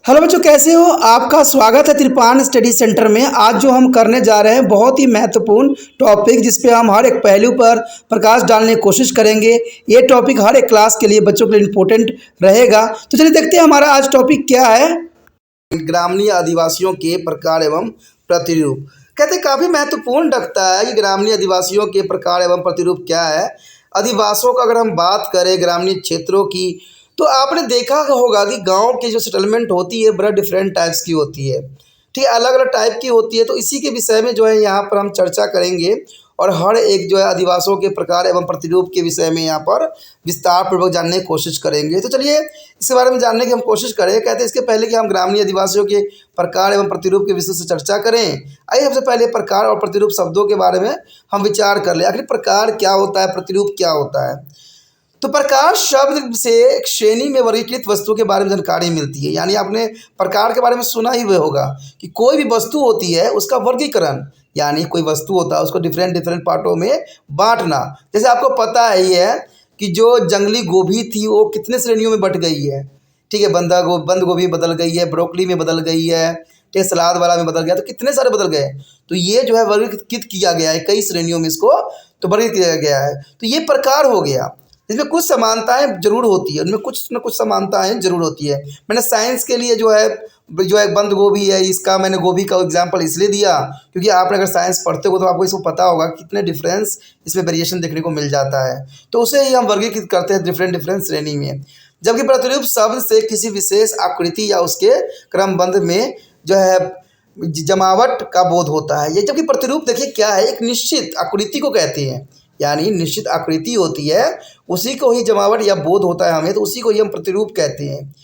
Hello बच्चों, कैसे हो? आपका स्वागत है त्रिपान स्टडी सेंटर में। आज जो हम करने जा रहे हैं बहुत ही महत्वपूर्ण टॉपिक, जिस पे हम हर एक पहलू पर प्रकाश डालने की कोशिश करेंगे। ये टॉपिक हर एक क्लास के लिए, बच्चों के लिए इम्पोर्टेंट रहेगा। तो चलिए देखते हैं हमारा आज टॉपिक क्या है। ग्रामीण आदिवासियों के प्रकार एवं प्रतिरूप। कहते हैं काफ़ी महत्वपूर्ण रखता है कि ग्रामीण आदिवासियों के प्रकार एवं प्रतिरूप क्या है। आदिवासियों का अगर हम बात करें ग्रामीण क्षेत्रों की, तो आपने देखा होगा कि गांव की जो सेटलमेंट होती है बड़ा डिफरेंट टाइप्स की होती है। ठीक है, अलग अलग टाइप की होती है। तो इसी के विषय में जो है यहाँ पर हम चर्चा करेंगे और हर एक जो है आदिवासियों के प्रकार एवं प्रतिरूप के विषय में यहाँ पर विस्तार पूर्वक जानने की कोशिश करेंगे। तो चलिए इसके बारे में जानने की हम कोशिश करें। कहते हैं इसके पहले कि हम ग्रामीण आदिवासियों के प्रकार एवं प्रतिरूप के विषय से चर्चा करें, आइए सबसे पहले प्रकार और प्रतिरूप शब्दों के बारे में हम विचार कर लें। आखिर प्रकार क्या होता है, प्रतिरूप क्या होता है। तो प्रकार शब्द से एक श्रेणी में वर्गीकृत वस्तुओं के बारे में जानकारी मिलती है। यानी आपने प्रकार के बारे में सुना ही हुआ होगा कि कोई भी वस्तु होती है उसका वर्गीकरण, यानी कोई वस्तु होता है उसको डिफरेंट डिफरेंट पार्टों में बांटना। जैसे आपको पता ही है कि जो जंगली गोभी थी वो कितने श्रेणियों में बट गई है। ठीक है, बंद गोभी बदल गई है, ब्रोकली में बदल गई है, ठीक है, सलाद वाला में बदल गया, तो कितने सारे बदल गए। तो ये जो है वर्गीकृत किया गया है कई श्रेणियों में, इसको तो वर्गीकृत किया गया है। तो ये प्रकार हो गया। इसमें कुछ समानताएं जरूर होती है, उनमें कुछ न कुछ समानताएं जरूर होती है। मैंने साइंस के लिए जो है बंद गोभी है, इसका मैंने गोभी का एग्जांपल इसलिए दिया क्योंकि आपने अगर साइंस पढ़ते हो तो आपको इसको पता होगा कितने डिफरेंस इसमें वेरिएशन देखने को मिल जाता है। तो उसे ही हम वर्गीकृत करते हैं डिफरेंट डिफरेंट श्रेणी में। जबकि प्रतिरूप शब्द से किसी विशेष आकृति या उसके क्रमबंध में जो है जमावट का बोध होता है। ये जबकि प्रतिरूप देखिए क्या है, एक निश्चित आकृति को कहते हैं, यानी निश्चित आकृति होती है, उसी को ही जमावट या बोध होता है हमें, तो उसी को ही हम प्रतिरूप कहते हैं।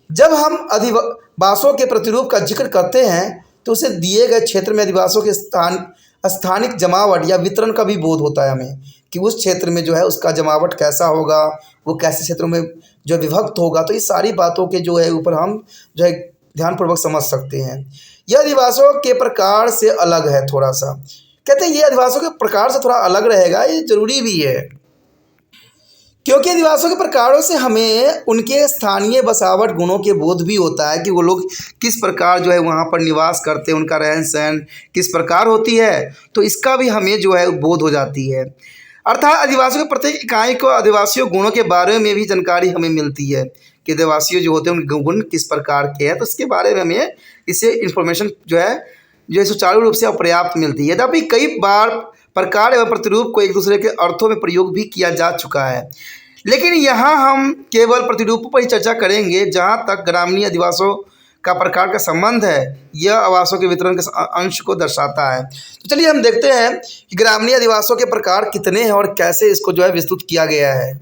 जब हम अधिवासों के प्रतिरूप का जिक्र करते हैं तो उसे दिए गए क्षेत्र में अधिवासों के स्थानिक जमावट या वितरण का भी बोध होता है हमें, कि उस क्षेत्र में जो है उसका जमावट कैसा होगा, वो कैसे क्षेत्रों में जो विभक्त होगा। तो इस सारी बातों के जो है ऊपर हम जो है ध्यानपूर्वक समझ सकते हैं। यह आदिवासियों के प्रकार से अलग है थोड़ा सा। कहते हैं ये आदिवासियों के प्रकार से थोड़ा अलग रहेगा, ये जरूरी भी है क्योंकि आदिवासियों के प्रकारों से हमें उनके स्थानीय बसावट गुणों के बोध भी होता है कि वो लोग किस प्रकार जो है वहाँ पर निवास करते हैं, उनका रहन सहन किस प्रकार होती है, तो इसका भी हमें जो है बोध हो जाती है। अर्थात आदिवासियों के प्रत्येक इकाई को आदिवासियों गुणों के बारे में भी जानकारी हमें मिलती है कि आदिवासी जो होते हैं उनके गुण किस प्रकार के हैं, तो इसके बारे में हमें इससे इन्फॉर्मेशन जो है सुचारू रूप से अपर्याप्त मिलती है। यद्यपि कई बार प्रकार एवं प्रतिरूप को एक दूसरे के अर्थों में प्रयोग भी किया जा चुका है, लेकिन यहाँ हम केवल प्रतिरूपों पर ही चर्चा करेंगे। जहाँ तक ग्रामीण आदिवासियों का प्रकार का संबंध है, यह आवासों के वितरण के अंश को दर्शाता है। तो चलिए हम देखते हैं कि ग्रामीण आदिवासियों के प्रकार कितने हैं और कैसे इसको जो है विस्तृत किया गया है।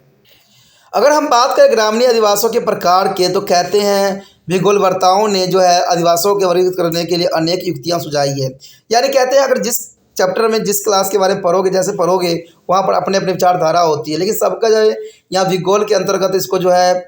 अगर हम बात करें ग्रामीण आदिवासियों के प्रकार के, तो कहते हैं भूगोलवेत्ताओं ने जो है आदिवासियों के वर्गीकृत करने के लिए अनेक युक्तियां सुझाई है। यानी कहते हैं अगर जिस चैप्टर में जिस क्लास के बारे में पढ़ोगे, जैसे पढ़ोगे वहाँ पर अपने अपने विचारधारा होती है, लेकिन सबका जो है यहाँ भूगोल के अंतर्गत इसको जो है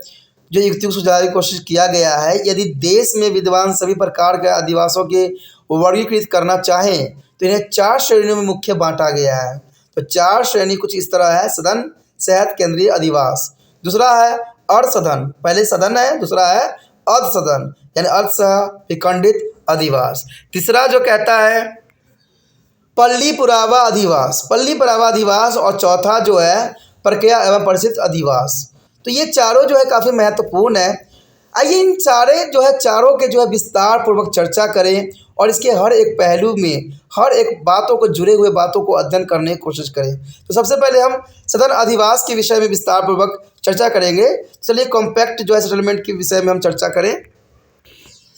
जो युक्ति सुझाने की कोशिश किया गया है। यदि देश में विद्वान सभी प्रकार के आदिवासियों के वर्गीकृत करना चाहें तो इन्हें 4 श्रेणियों में मुख्य बांटा गया है। तो 4 श्रेणी कुछ इस तरह है: सदन, शहद केंद्रीय अधिवास, दूसरा है अर्ध सदन, पहले सदन है, दूसरा है अर्ध सदन यानी अर्ध सह विखंडित अधिवास, तीसरा जो कहता है पल्ली पुरावा अधिवास और चौथा जो है प्रक्रिया एवं परिचित अधिवास। तो ये चारों जो है काफ़ी महत्वपूर्ण है। आइए इन सारे जो है चारों के जो है विस्तार पूर्वक चर्चा करें और इसके हर एक पहलू में हर एक बातों को जुड़े हुए बातों को अध्ययन करने की कोशिश करें। तो सबसे पहले हम सदन अधिवास के विषय में विस्तार पूर्वक चर्चा करेंगे। चलिए कॉम्पैक्ट जो है सेटलमेंट के विषय में हम चर्चा करें।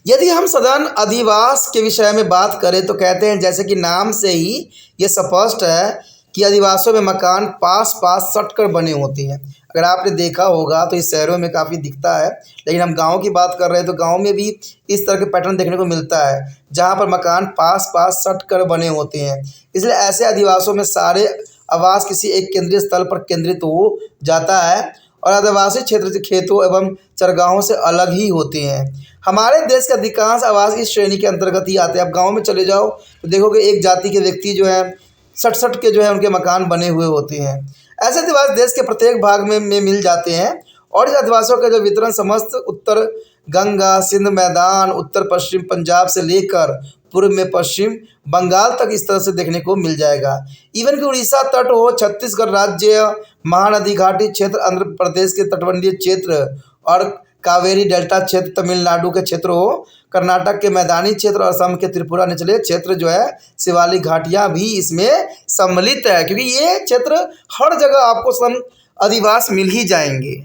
यदि हम सदन अधिवास के विषय में बात करें तो कहते हैं जैसे कि नाम से ही ये स्पष्ट है कि अधिवासियों में मकान पास पास सटकर बने होते हैं। अगर आपने देखा होगा तो इस शहरों में काफ़ी दिखता है, लेकिन हम गांव की बात कर रहे हैं तो गांव में भी इस तरह के पैटर्न देखने को मिलता है जहां पर मकान पास पास सटकर बने होते हैं। इसलिए ऐसे अधिवासियों में सारे आवास किसी एक केंद्रीय स्थल पर केंद्रित हो जाता है और आदिवासी क्षेत्र से खेतों एवं चरगाहों से अलग ही होते हैं। हमारे देश के अधिकांश आवास इस श्रेणी के अंतर्गत ही आते हैं। आप गाँव में चले जाओ तो देखोगे एक जाति के व्यक्ति जो है सट के जो है उनके मकान बने हुए होते हैं। ऐसे अधिवास देश के प्रत्येक भाग में मिल जाते हैं और इस अधिवासियों का जो वितरण समस्त उत्तर गंगा सिंध मैदान, उत्तर पश्चिम पंजाब से लेकर पूर्व में पश्चिम बंगाल तक इस तरह से देखने को मिल जाएगा। इवन कि उड़ीसा तट हो, छत्तीसगढ़ राज्य, महानदी घाटी क्षेत्र, आंध्र प्रदेश के तटबंधीय क्षेत्र और कावेरी डेल्टा क्षेत्र, तमिलनाडु के क्षेत्र हो, कर्नाटक के मैदानी क्षेत्र और असम के त्रिपुरा निचले क्षेत्र जो है, शिवालिक घाटियाँ भी इसमें सम्मिलित है, क्योंकि ये क्षेत्र हर जगह आपको सघन अधिवास मिल ही जाएंगे।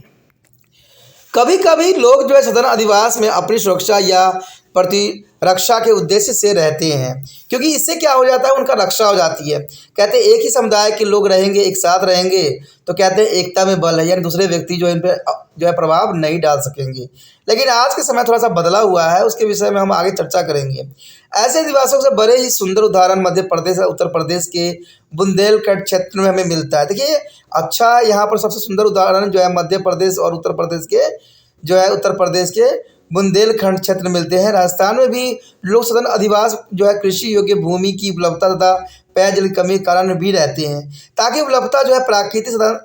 कभी कभी लोग जो है सघन अधिवास में अपनी सुरक्षा या प्रतिरक्षा के उद्देश्य से रहते हैं, क्योंकि इससे क्या हो जाता है, उनका रक्षा हो जाती है। कहते हैं एक ही समुदाय के लोग रहेंगे, एक साथ रहेंगे, तो कहते हैं एकता में बल है, यानी दूसरे व्यक्ति जो इन पर जो है प्रभाव नहीं डाल सकेंगे। लेकिन आज के समय थोड़ा सा बदला हुआ है, उसके विषय में हम आगे चर्चा करेंगे। ऐसे अधिवासियों से बड़े ही सुंदर उदाहरण मध्य प्रदेश और उत्तर प्रदेश के बुंदेलखंड क्षेत्र में हमें मिलता है। देखिए अच्छा, यहाँ पर सबसे सुंदर उदाहरण जो है मध्य प्रदेश और उत्तर प्रदेश के जो है उत्तर प्रदेश के बुंदेलखंड क्षेत्र मिलते हैं। राजस्थान में भी लोग सघन अधिवास जो है कृषि योग्य भूमि की उपलब्धता तथा पेयजल की कमी के कारण भी रहते हैं, ताकि उपलब्धता जो है प्राकृतिक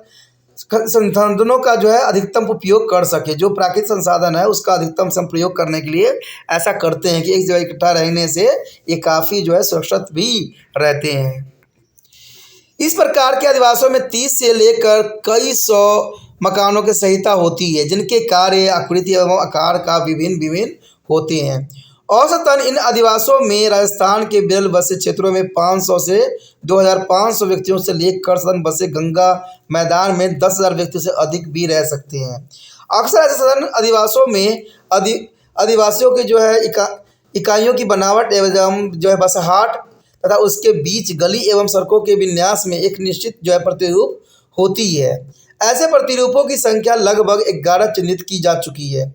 संसाधनों का जो है अधिकतम उपयोग कर सके। जो प्राकृतिक संसाधन है उसका अधिकतम सम प्रयोग करने के लिए ऐसा करते हैं कि एक जगह इकट्ठा रहने से ये काफ़ी जो है सुरक्षित भी रहते हैं। इस प्रकार के अधिवासों में 30 से लेकर कई सौ मकानों की संहिता होती है, जिनके कार्य, आकृति एवं आकार का विभिन्न विभिन्न होते हैं। औसतन इन अधिवासों में राजस्थान के विरल बसे क्षेत्रों में 500 से 2500 व्यक्तियों से लेकर सघन बसे गंगा मैदान में 10,000 व्यक्तियों से अधिक भी रह सकते हैं। अक्सर ऐसे सघन अधिवासों में अधिवासियों के जो है इकाइयों की बनावट एवं जो है बसहाट तथा उसके बीच गली एवं सड़कों के विन्यास में एक निश्चित जो है प्रतिरूप होती है। ऐसे प्रतिरूपों की संख्या लगभग 11 चिन्हित की जा चुकी है,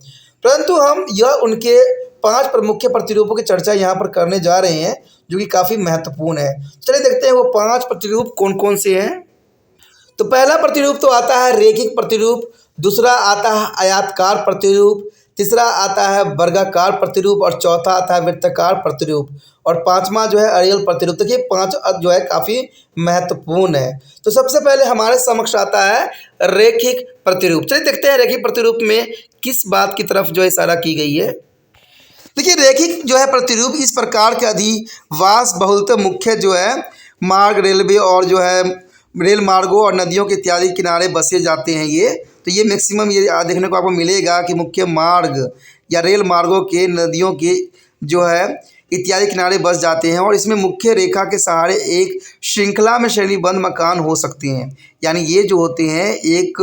परंतु हम यह उनके 5 प्रमुख प्रतिरूपों की चर्चा यहाँ पर करने जा रहे हैं, जो कि काफ़ी महत्वपूर्ण है। चलिए देखते हैं वो 5 प्रतिरूप कौन कौन से हैं। तो पहला प्रतिरूप तो आता है रेखिक प्रतिरूप, दूसरा आता है आयताकार प्रतिरूप, तीसरा आता है वर्गाकार प्रतिरूप और चौथा आता है वृत्ताकार प्रतिरूप और पांचवा जो है अड़ियल प्रतिरूप। देखिए 5 जो है काफ़ी महत्वपूर्ण है। तो सबसे पहले हमारे समक्ष आता है रेखिक प्रतिरूप। चलिए देखते हैं रेखिक प्रतिरूप में किस बात की तरफ जो है इशारा की गई है। देखिए रेखिक जो है प्रतिरूप इस प्रकार के अधिवास बहुलतः मुख्य जो है मार्ग, रेलवे और जो है रेल मार्गों और नदियों के इत्यादि किनारे बसे जाते हैं। ये तो ये मैक्सिमम ये देखने को आपको मिलेगा कि मुख्य मार्ग या रेल मार्गों के, नदियों के जो है इत्यादि किनारे बस जाते हैं और इसमें मुख्य रेखा के सहारे एक श्रृंखला में श्रेणीबद्ध मकान हो सकते हैं। यानी ये जो होते हैं एक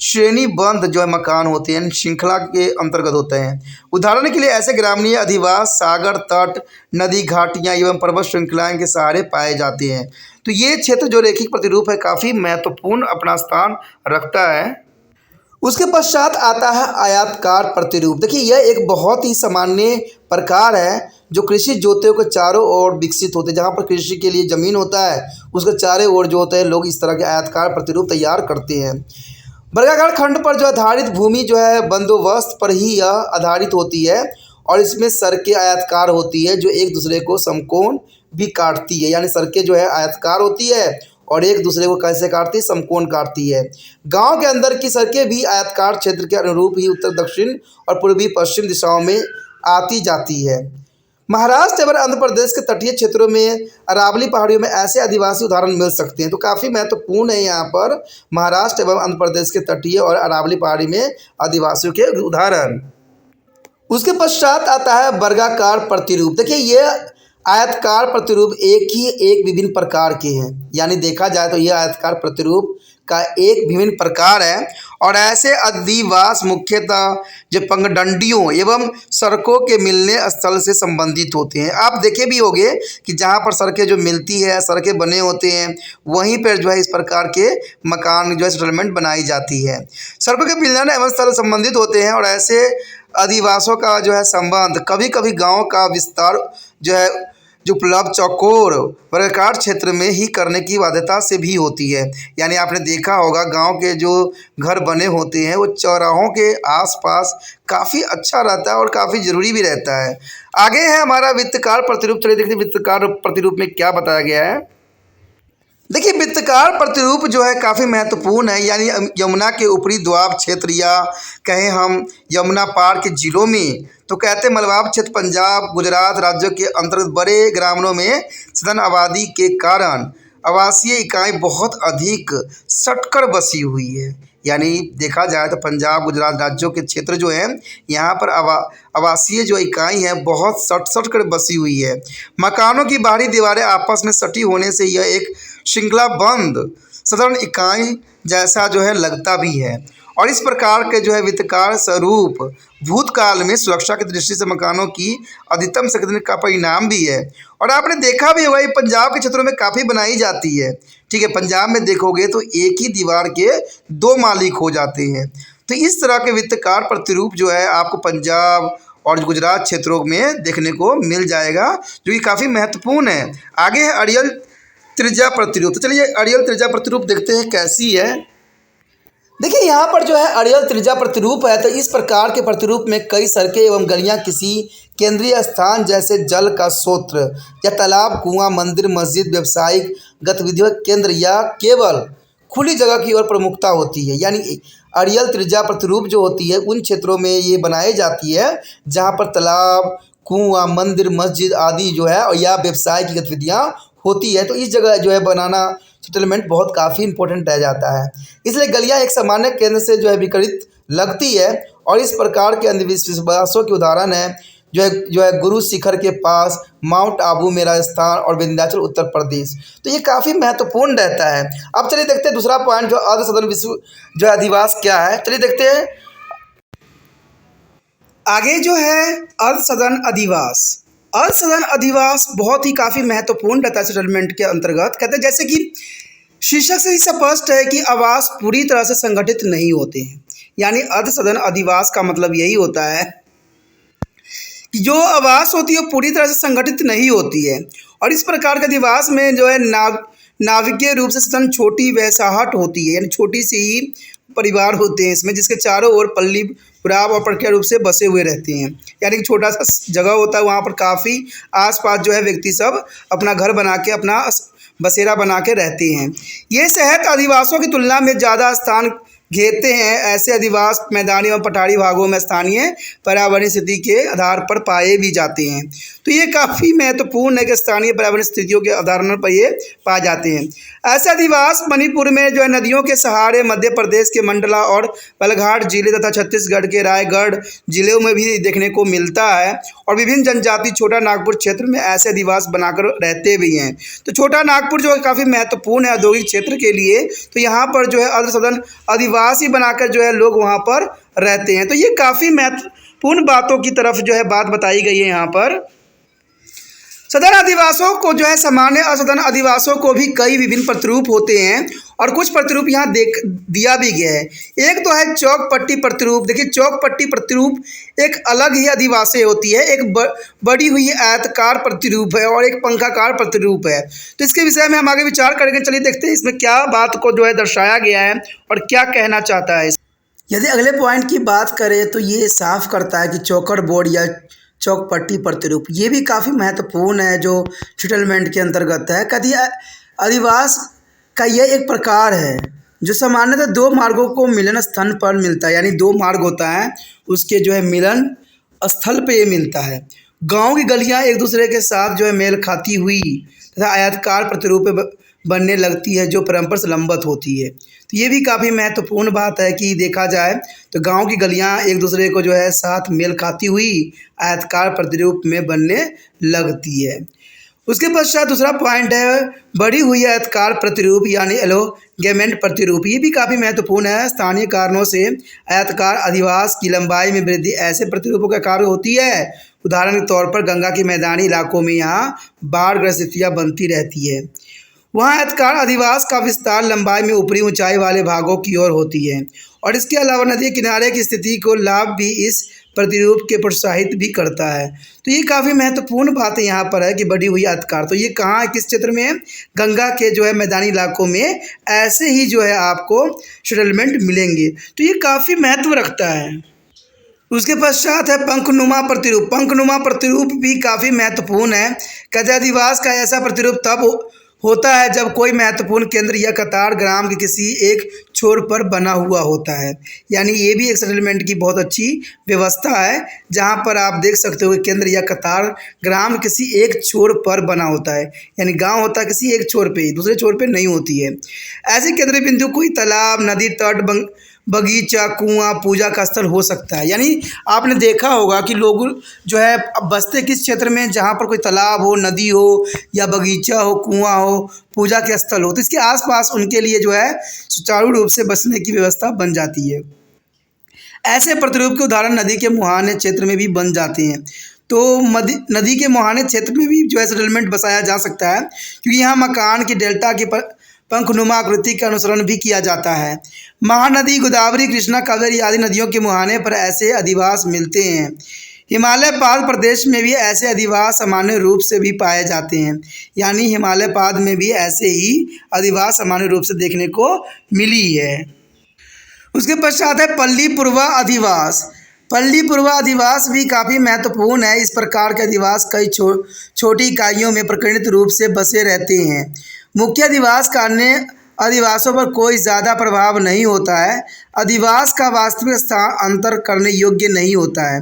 श्रेणीबद्ध जो है मकान होते हैं, श्रृंखला के अंतर्गत होते हैं। उदाहरण के लिए ऐसे ग्रामीण अधिवास सागर तट, नदी घाटियाँ एवं पर्वत श्रृंखलाएं के सहारे पाए जाते हैं। तो ये क्षेत्र जो रेखिक प्रतिरूप है काफ़ी महत्वपूर्ण अपना स्थान रखता है। उसके पश्चात आता है आयताकार प्रतिरूप। देखिए यह एक बहुत ही सामान्य प्रकार है जो कृषि जोतों के चारों ओर विकसित होते हैं। जहाँ पर कृषि के लिए ज़मीन होता है उसके चारों ओर जो होते हैं लोग इस तरह के आयताकार प्रतिरूप तैयार करते हैं। वर्गाकार खंड पर जो आधारित भूमि जो है बंदोबस्त पर ही यह आधारित होती है और इसमें सड़कें आयताकार होती है जो एक दूसरे को समकोण भी काटती है। यानी सड़कें जो है आयताकार होती है और एक दूसरे को कैसे काटती है, समकोण काटती है। गांव के अंदर की सड़कें भी आयताकार क्षेत्र के अनुरूप ही उत्तर दक्षिण और पूर्वी पश्चिम दिशाओं में आती जाती है। महाराष्ट्र एवं आंध्र प्रदेश के तटीय क्षेत्रों में अरावली पहाड़ियों में ऐसे आदिवासी उदाहरण मिल सकते हैं। तो काफ़ी महत्वपूर्ण है यहाँ पर महाराष्ट्र एवं आंध्र प्रदेश के तटीय और अरावली पहाड़ी में आदिवासियों के उदाहरण। उसके पश्चात आता है वर्गाकार प्रतिरूप। देखिए ये आयताकार प्रतिरूप एक विभिन्न प्रकार के हैं। यानी देखा जाए तो यह आयताकार प्रतिरूप का एक विभिन्न प्रकार है और ऐसे अधिवास मुख्यतः जो पगडंडियों एवं सड़कों के मिलने स्थल से संबंधित होते हैं। आप देखे भी होंगे कि जहाँ पर सड़कें जो मिलती है, सड़कें बने होते हैं, वहीं पर जो है इस प्रकार के मकान जो है सेटलमेंट बनाई जाती है। सड़कों के मिलने एवं स्थल संबंधित होते हैं और ऐसे अधिवासों का जो है संबंध कभी कभी गाँव का विस्तार जो है जो उपलब्ध चौकोर वर्गाकार क्षेत्र में ही करने की बाध्यता से भी होती है। यानी आपने देखा होगा गांव के जो घर बने होते हैं वो चौराहों के आसपास काफ़ी अच्छा रहता है और काफ़ी ज़रूरी भी रहता है। आगे है हमारा वृत्ताकार प्रतिरूप। चलिए देखते हैं वृत्ताकार प्रतिरूप में क्या बताया गया है। देखिए वृत्तकार प्रतिरूप जो है काफ़ी महत्वपूर्ण है, यानी यमुना के ऊपरी दोआब क्षेत्र या कहें हम यमुना पार के जिलों में, तो कहते हैं मलवाब क्षेत्र पंजाब गुजरात राज्यों के अंतर्गत बड़े ग्रामीणों में सघन आबादी के कारण आवासीय इकाई बहुत अधिक सटकर बसी हुई है। यानी देखा जाए तो पंजाब गुजरात राज्यों के क्षेत्र जो हैं यहाँ पर आवासीय जो इकाई है बहुत सट सट कर बसी हुई है। मकानों की बाहरी दीवारें आपस में सटी होने से यह एक श्रृंखलाबंद साधारण इकाई जैसा जो है लगता भी है, और इस प्रकार के जो है वित्तकार स्वरूप भूतकाल में सुरक्षा की दृष्टि से मकानों की अधिकतम संकीर्ण का परिणाम भी है। और आपने देखा भी होगा ये पंजाब के क्षेत्रों में काफ़ी बनाई जाती है। ठीक है, पंजाब में देखोगे तो एक ही दीवार के दो मालिक हो जाते हैं। तो इस तरह के वित्तकार प्रतिरूप जो है आपको पंजाब और गुजरात क्षेत्रों में देखने को मिल जाएगा, जो कि काफ़ी महत्वपूर्ण है। आगे है अड़ियल त्रिज्या प्रतिरूप। तो चलिए अड़ियल त्रिज्या प्रतिरूप देखते हैं कैसी है। देखिए यहाँ पर जो है अड़ियल त्रिज्या प्रतिरूप है, तो इस प्रकार के प्रतिरूप में कई सड़कें एवं गलियाँ किसी केंद्रीय स्थान जैसे जल का स्रोत या तालाब कुआं मंदिर मस्जिद व्यावसायिक गतिविधियों का केंद्र या केवल खुली जगह की ओर प्रमुखता होती है। यानी अड़ियल त्रिज्या प्रतिरूप जो होती है उन क्षेत्रों में ये बनाई जाती है जहाँ पर तालाब कुआं मंदिर मस्जिद आदि जो है और या व्यवसाय की गतिविधियाँ होती है। तो इस जगह जो है बनाना सेटलमेंट बहुत काफ़ी इंपॉर्टेंट रह जाता है। इसलिए गलियाँ एक सामान्य केंद्र से जो है विकसित लगती है, और इस प्रकार के अंधविश्वासों के उदाहरण है जो है गुरु शिखर के पास माउंट आबू मेरा स्थान और विंध्याचल उत्तर प्रदेश। तो ये काफ़ी महत्वपूर्ण रहता है। अब चलिए देखते हैं दूसरा पॉइंट जो अर्ध सदन विश्व जो है अधिवास क्या है। चलिए देखते हैं आगे जो है अर्ध सदन अधिवास। अर्ध सदन अधिवास बहुत ही काफ़ी महत्वपूर्ण रहता है सेटलमेंट के अंतर्गत। कहते हैं जैसे कि शीर्षक से ही स्पष्ट है कि आवास पूरी तरह से संगठित नहीं होते हैं। यानी अर्ध सदन अधिवास का मतलब यही होता है कि जो आवास होती है वो पूरी तरह से संगठित नहीं होती है, और इस प्रकार के अधिवास में जो है नाभिकीय रूप से सदन छोटी वसाहट होती है, यानी छोटी सी ही परिवार होते हैं इसमें, जिसके चारों ओर पल्ली पुराव और प्रक्रिया रूप से बसे हुए रहते हैं। यानी कि छोटा सा जगह होता है, वहाँ पर काफ़ी आसपास जो है व्यक्ति सब अपना घर बना के अपना बसेरा बना के रहते हैं। ये शहर अधिवासों की तुलना में ज़्यादा स्थान घेरते हैं। ऐसे अधिवास मैदानी और पठारी भागों में स्थानीय पर्यावरणीय स्थिति के आधार पर पाए भी जाते हैं। तो ये काफ़ी महत्वपूर्ण है कि स्थानीय पर्यावरणीय स्थितियों के आधार पर ये पाए जाते हैं। ऐसे अधिवास मणिपुर में जो है नदियों के सहारे, मध्य प्रदेश के मंडला और बालाघाट जिले तथा छत्तीसगढ़ के रायगढ़ जिलों में भी देखने को मिलता है, और विभिन्न जनजाति छोटा नागपुर क्षेत्र में ऐसे अधिवास बनाकर रहते भी हैं। तो छोटा नागपुर जो है काफ़ी महत्वपूर्ण है औद्योगिक क्षेत्र के लिए, तो यहाँ पर जो है अर्ध सदन अधिवास ही बनाकर जो है लोग वहाँ पर रहते हैं। तो ये काफ़ी महत्वपूर्ण बातों की तरफ जो है बात बताई गई है यहाँ पर। सदन अधिवासों को जो है सामान्य असदन अधिवासों को भी कई विभिन्न प्रतिरूप होते हैं, और कुछ प्रतिरूप यहाँ दिया भी गया है। एक तो है चौक पट्टी प्रतिरूप। देखिए चौक पट्टी प्रतिरूप एक अलग ही अधिवासी होती है, एक बड़ी हुई आयताकार प्रतिरूप है और एक पंखाकार प्रतिरूप है। तो इसके विषय में हम आगे विचार करेंगे। चलिए देखते हैं इसमें क्या बात को जो है दर्शाया गया है और क्या कहना चाहता है। यदि अगले पॉइंट की बात करें तो ये साफ करता है कि चौकड़ बोर्ड या चौक पट्टी प्रतिरूप ये भी काफ़ी महत्वपूर्ण है जो सेटलमेंट के अंतर्गत है। कभी अधिवास का यह एक प्रकार है जो सामान्यतः दो मार्गों को मिलन स्थान पर मिलता है। यानी दो मार्ग होता है, उसके जो है मिलन स्थल पे ये मिलता है। गांव की गलियां एक दूसरे के साथ जो है मेल खाती हुई तथा आयताकार प्रतिरूप बनने लगती है जो परंपरा से लंबत होती है। तो ये भी काफ़ी महत्वपूर्ण बात है कि देखा जाए तो गांव की गलियां एक दूसरे को जो है साथ मेल खाती हुई आयताकार प्रतिरूप में बनने लगती है। उसके पश्चात दूसरा पॉइंट है बड़ी हुई आयताकार प्रतिरूप यानी एलोगेमेंट प्रतिरूप। ये भी काफ़ी महत्वपूर्ण है। स्थानीय कारणों से आयताकार अधिवास की लंबाई में वृद्धि ऐसे प्रतिरूपों का कार्य होती है। उदाहरण के तौर पर गंगा के मैदानी इलाकों में यहाँ बाढ़ग्रस्त स्थितियाँ बनती रहती है। वहाँ आयताकार अधिवास का विस्तार लंबाई में ऊपरी ऊंचाई वाले भागों की ओर होती है, और इसके अलावा नदी किनारे की स्थिति को लाभ भी इस प्रतिरूप के प्रोत्साहित भी करता है। तो ये काफ़ी महत्वपूर्ण बात है यहाँ पर है कि बढ़ी हुई आयताकार। तो ये कहाँ है, किस क्षेत्र में है? गंगा के जो है मैदानी इलाकों में ऐसे ही जो है आपको सेटलमेंट मिलेंगे। तो ये काफ़ी महत्व रखता है। उसके पश्चात है पंखनुमा प्रतिरूप। पंखनुमा प्रतिरूप भी काफ़ी महत्वपूर्ण है। कहते अधिवास का ऐसा प्रतिरूप तब होता है जब कोई महत्वपूर्ण केंद्र या कतार ग्राम के किसी एक छोर पर बना हुआ होता है। यानी ये भी एक सेटलमेंट की बहुत अच्छी व्यवस्था है, जहाँ पर आप देख सकते हो कि केंद्र या कतार ग्राम किसी एक छोर पर बना होता है। यानी गांव होता है किसी एक छोर पे ही, दूसरे छोर पे नहीं होती है। ऐसे केंद्र बिंदु कोई तालाब, नदी तट, बगीचा, कुआं, पूजा का स्थल हो सकता है। यानी आपने देखा होगा कि लोग जो है अब बसते किस क्षेत्र में, जहाँ पर कोई तालाब हो, नदी हो या बगीचा हो, कुआं हो, पूजा के स्थल हो, तो इसके आसपास उनके लिए जो है सुचारू रूप से बसने की व्यवस्था बन जाती है। ऐसे प्रतिरूप के उदाहरण नदी के मुहाने क्षेत्र में भी बन जाते हैं। तो नदी के मुहाने क्षेत्र में भी जो है सेटलमेंट बसाया जा सकता है, क्योंकि यहाँ मकान की डेल्टा के पंखनुमा आकृति का अनुसरण भी किया जाता है। महानदी गोदावरी, कृष्णा, कावेरी आदि नदियों के मुहाने पर ऐसे अधिवास मिलते हैं। हिमालय पाद प्रदेश में भी ऐसे अधिवास सामान्य रूप से भी पाए जाते हैं। यानी हिमालय पाद में भी ऐसे ही अधिवास सामान्य रूप से देखने को मिली है। उसके पश्चात है पल्ली पूर्वा अधिवास। पल्ली पूर्वा अधिवास भी काफ़ी महत्वपूर्ण है। इस प्रकार के अधिवास कई छोटी इकाइयों में प्रकरणित रूप से बसे रहते हैं। मुख्य अधिवास का अन्य अधिवासों पर कोई ज़्यादा प्रभाव नहीं होता है। अधिवास का वास्तविक स्थान अंतर करने योग्य नहीं होता है।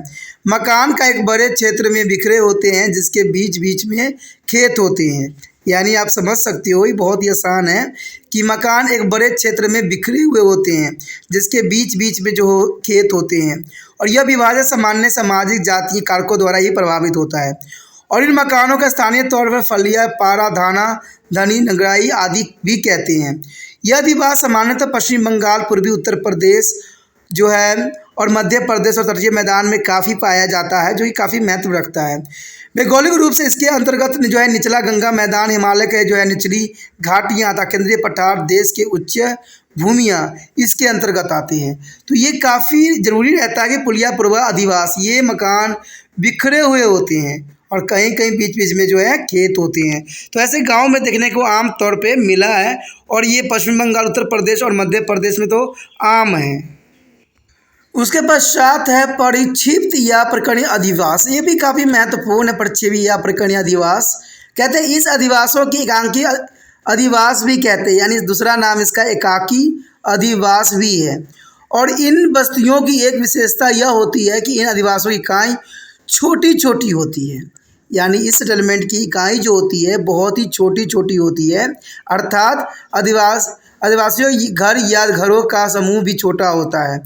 मकान का एक बड़े क्षेत्र में बिखरे होते हैं, जिसके बीच बीच में खेत होते हैं। यानी आप समझ सकते हो, ये बहुत ही आसान है कि मकान एक बड़े क्षेत्र में बिखरे हुए होते हैं, जिसके बीच बीच में जो खेत होते हैं, और यह विभाजन सामान्य सामाजिक जातीय कारकों द्वारा ही प्रभावित होता है। और इन मकानों का स्थानीय तौर पर फलिया, पारा, धाना, धनी, नगराई आदि भी कहते हैं। यह अधिवास सामान्यतः पश्चिम बंगाल, पूर्वी उत्तर प्रदेश जो है और मध्य प्रदेश और तटीय मैदान में काफ़ी पाया जाता है, जो कि काफ़ी महत्व रखता है। भौगोलिक रूप से इसके अंतर्गत जो है निचला गंगा मैदान, हिमालय के जो है निचली घाटियाँ तथा केंद्रीय पठार, देश के उच्च भूमियाँ इसके अंतर्गत आते हैं। तो ये काफ़ी ज़रूरी रहता है कि पुलिया पूर्वा अधिवास, ये मकान बिखरे हुए होते हैं और कहीं कहीं बीच बीच में जो है खेत होते हैं। तो ऐसे गांव में देखने को आम तौर पे मिला है, और ये पश्चिम बंगाल, उत्तर प्रदेश और मध्य प्रदेश में तो आम है। उसके पश्चात है परिक्षिप्त या प्रकरणीय अधिवास। ये भी काफ़ी महत्वपूर्ण है। परिक्षिप्त या प्रकरणीय अधिवास कहते हैं इस अधिवासों की एकांकी अधिवास भी कहते हैं। यानी दूसरा नाम इसका एकाकी अधिवास भी है। और इन बस्तियों की एक विशेषता यह होती है कि इन अधिवासों की इकाई छोटी छोटी होती है। यानी इस सेटलमेंट की इकाई जो होती है बहुत ही छोटी छोटी होती है, अर्थात आदिवासियों घर या घरों का समूह भी छोटा होता है।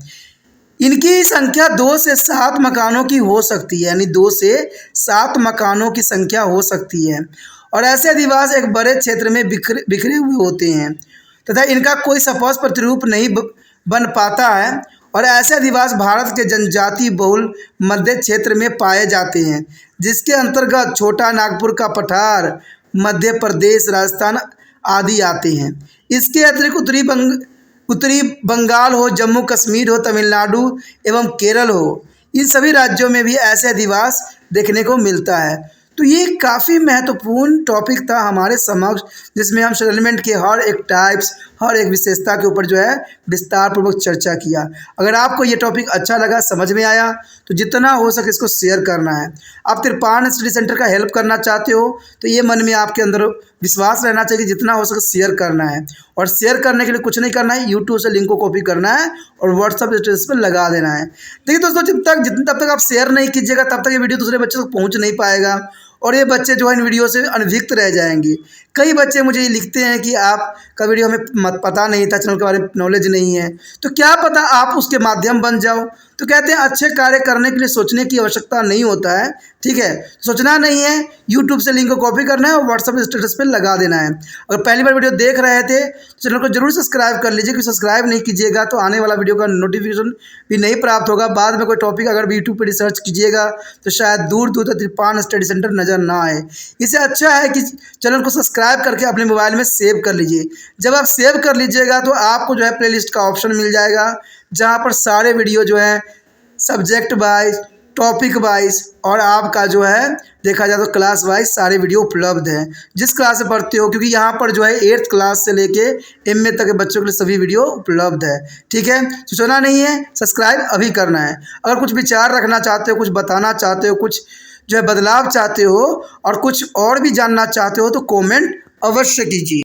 इनकी संख्या 2 से 7 मकानों की हो सकती है। यानी 2 से 7 मकानों की संख्या हो सकती है। और ऐसे अधिवास एक बड़े क्षेत्र में बिखरे हुए होते हैं तथा इनका कोई स्पष्ट प्रतिरूप नहीं बन पाता है। और ऐसे अधिवास भारत के जनजाति बहुल मध्य क्षेत्र में पाए जाते हैं, जिसके अंतर्गत छोटा नागपुर का पठार, मध्य प्रदेश, राजस्थान आदि आते हैं। इसके अतिरिक्त उत्तरी बंगाल हो, जम्मू कश्मीर हो, तमिलनाडु एवं केरल हो, इन सभी राज्यों में भी ऐसे अधिवास देखने को मिलता है। तो ये काफ़ी महत्वपूर्ण टॉपिक था हमारे समक्ष, जिसमें हम सेटलमेंट के हर एक टाइप्स, हर एक विशेषता के ऊपर जो है विस्तार पूर्वक चर्चा किया। अगर आपको ये टॉपिक अच्छा लगा, समझ में आया, तो जितना हो सके इसको शेयर करना है। आप तिरपान स्टडी सेंटर का हेल्प करना चाहते हो तो ये मन में आपके अंदर विश्वास रहना चाहिए कि जितना हो सके शेयर करना है। और शेयर करने के लिए कुछ नहीं करना है, यूट्यूब से लिंक को कॉपी करना है और व्हाट्सअप स्टेटस पर लगा देना है। देखिए दोस्तों, तब तक आप शेयर नहीं कीजिएगा तब तक ये वीडियो दूसरे बच्चों तक पहुँच नहीं पाएगा, और ये बच्चे जो है इन वीडियो से अनभिज्ञ रह जाएंगे। कई बच्चे मुझे ये लिखते हैं कि आपका वीडियो हमें पता नहीं था, चैनल के बारे में नॉलेज नहीं है, तो क्या पता आप उसके माध्यम बन जाओ। तो कहते हैं अच्छे कार्य करने के लिए सोचने की आवश्यकता नहीं होता है, ठीक है। सोचना नहीं है, यूट्यूब से लिंक को कॉपी करना है और व्हाट्सएप स्टेटस पे लगा देना है। अगर पहली बार वीडियो देख रहे थे चैनल को जरूर सब्सक्राइब कर लीजिए, क्योंकि सब्सक्राइब नहीं कीजिएगा तो आने वाला वीडियो का नोटिफिकेशन भी नहीं प्राप्त होगा। बाद में कोई टॉपिक अगर यूट्यूब पर रिसर्च कीजिएगा तो शायद दूर दूर तक तिरपान स्टडी सेंटर नज़र ना आए। इससे अच्छा है कि चैनल को सब्सक्राइब करके अपने मोबाइल में सेव कर लीजिए। जब आप सेव कर लीजिएगा तो आपको जो है प्लेलिस्ट का ऑप्शन मिल जाएगा, जहाँ पर सारे वीडियो जो है सब्जेक्ट वाइज, टॉपिक वाइज और आपका जो है देखा जाए तो क्लास वाइज सारे वीडियो उपलब्ध हैं, जिस क्लास से पढ़ते हो, क्योंकि यहाँ पर जो है 8th क्लास से लेके MA तक के बच्चों के लिए सभी वीडियो उपलब्ध है, ठीक है। सोचना नहीं है, सब्सक्राइब अभी करना है। अगर कुछ विचार रखना चाहते हो, कुछ बताना चाहते हो, कुछ जो है बदलाव चाहते हो और कुछ और भी जानना चाहते हो तो कमेंट अवश्य कीजिए।